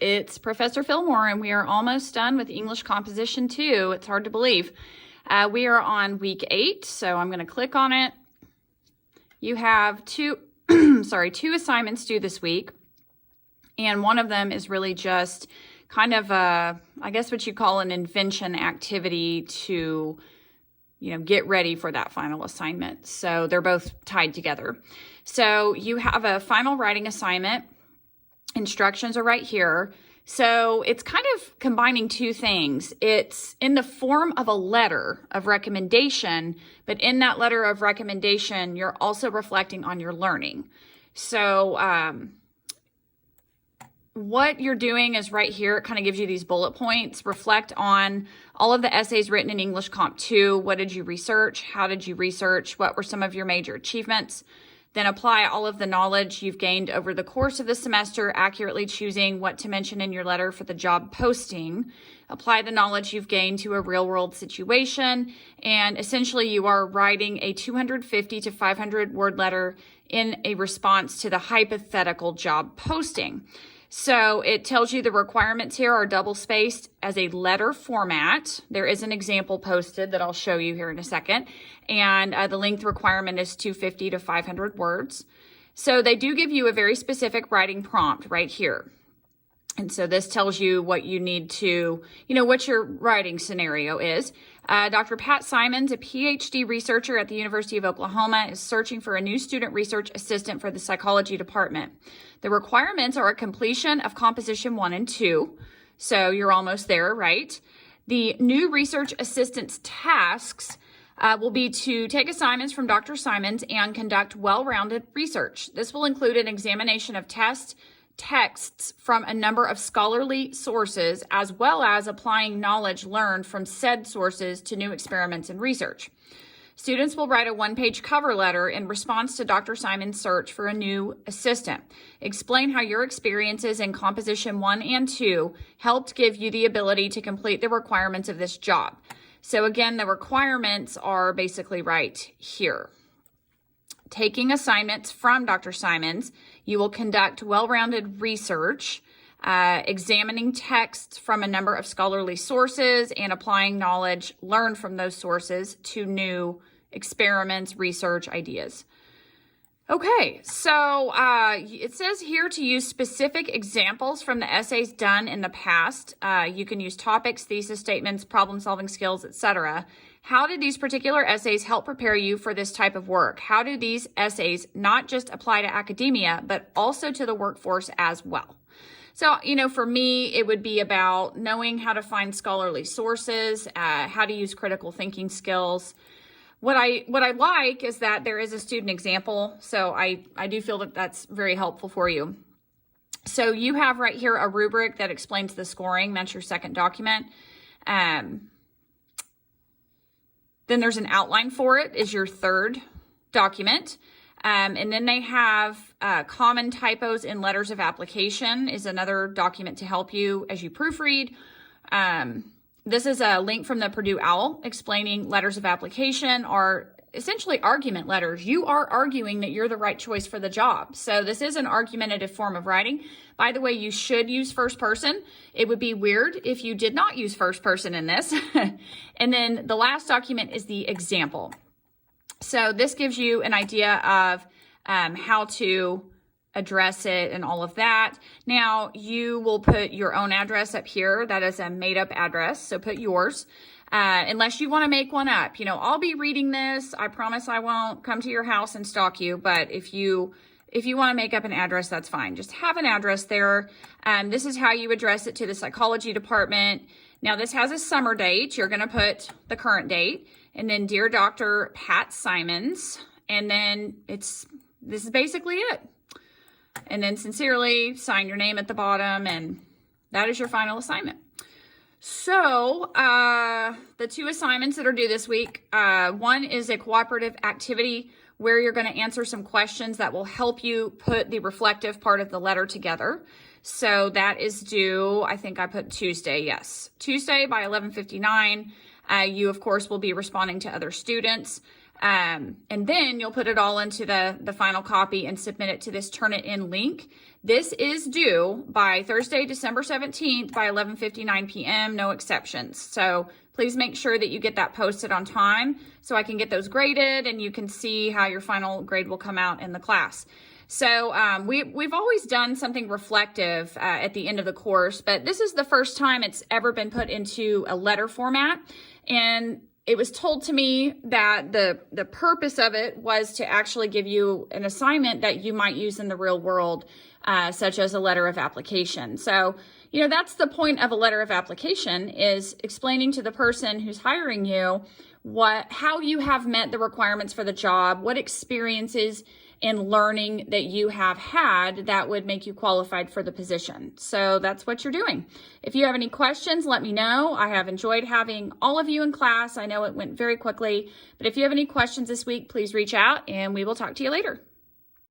It's Professor Fillmore, and we are almost done with English Composition 2. It's hard to believe. We are on week 8, so I'm going to click on it. You have two assignments due this week, and one of them is really just kind of I guess what you call an invention activity to, get ready for that final assignment. So they're both tied together. So you have a final writing assignment. Instructions are right here. So it's kind of combining two things. It's in the form of a letter of recommendation, but in that letter of recommendation, you're also reflecting on your learning. So what you're doing is right here. It kind of gives you these bullet points. Reflect on all of the essays written in English Comp 2. What did you research? How did you research? What were some of your major achievements? Then apply all of the knowledge you've gained over the course of the semester, accurately choosing what to mention in your letter for the job posting. Apply the knowledge you've gained to a real-world situation, and essentially you are writing a 250 to 500 word letter in a response to the hypothetical job posting. So it tells you the requirements here are double-spaced as a letter format. There is an example posted that I'll show you here in a second. And the length requirement is 250 to 500 words. So they do give you a very specific writing prompt right here. And so this tells you what you need to, what your writing scenario is. Dr. Pat Simons, a PhD researcher at the University of Oklahoma, is searching for a new student research assistant for the psychology department. The requirements are a completion of Composition 1 and 2. So you're almost there, right? The new research assistant's tasks will be to take assignments from Dr. Simons and conduct well-rounded research. This will include an examination of texts from a number of scholarly sources, as well as applying knowledge learned from said sources to new experiments and research. Students will write a one-page cover letter in response to Dr. Simon's search for a new assistant. Explain how your experiences in Composition 1 and 2 helped give you the ability to complete the requirements of this job. So again, the requirements are basically right here. Taking assignments from Dr. Simons, you will conduct well-rounded research, examining texts from a number of scholarly sources and applying knowledge learned from those sources to new experiments, research ideas. Okay, so it says here to use specific examples from the essays done in the past. You can use topics, thesis statements, problem-solving skills, etc. How did these particular essays help prepare you for this type of work? How do these essays not just apply to academia, but also to the workforce as well? So, for me, it would be about knowing how to find scholarly sources, how to use critical thinking skills. What I like is that there is a student example, so I do feel that that's very helpful for you. So you have right here a rubric that explains the scoring. That's your second document. Then there's an outline for it is your third document. And then they have common typos in letters of application is another document to help you as you proofread. This is a link from the Purdue OWL explaining letters of application are essentially argument letters. You are arguing that you're the right choice for the job. So this is an argumentative form of writing. By the way, you should use first person. It would be weird if you did not use first person in this. And then the last document is the example. So this gives you an idea of how to address it and all of that. Now you will put your own address up here. That is a made up address. So put yours, unless you want to make one up. I'll be reading this. I promise I won't come to your house and stalk you. But if you want to make up an address, that's fine. Just have an address there. This is how you address it to the psychology department. Now this has a summer date. You're going to put the current date and then Dear Dr. Pat Simons. And then this is basically it. And then sincerely sign your name at the bottom, and that is your final assignment. So the two assignments that are due this week, one is a cooperative activity where you're going to answer some questions that will help you put the reflective part of the letter together. So that is due, I think I put Tuesday, yes. Tuesday by 11:59. You, of course, will be responding to other students. And then you'll put it all into the final copy and submit it to this Turnitin link. This is due by Thursday, December 17th by 11:59 p.m., no exceptions. So please make sure that you get that posted on time so I can get those graded and you can see how your final grade will come out in the class. So we've always done something reflective at the end of the course, but this is the first time it's ever been put into a letter format. And it was told to me that the purpose of it was to actually give you an assignment that you might use in the real world, such as a letter of application. So, you know, that's the point of a letter of application, is explaining to the person who's hiring you how you have met the requirements for the job, what experiences in learning that you have had that would make you qualified for the position. So that's what you're doing. If you have any questions, let me know. I have enjoyed having all of you in class. I know it went very quickly, but if you have any questions this week, please reach out and we will talk to you later.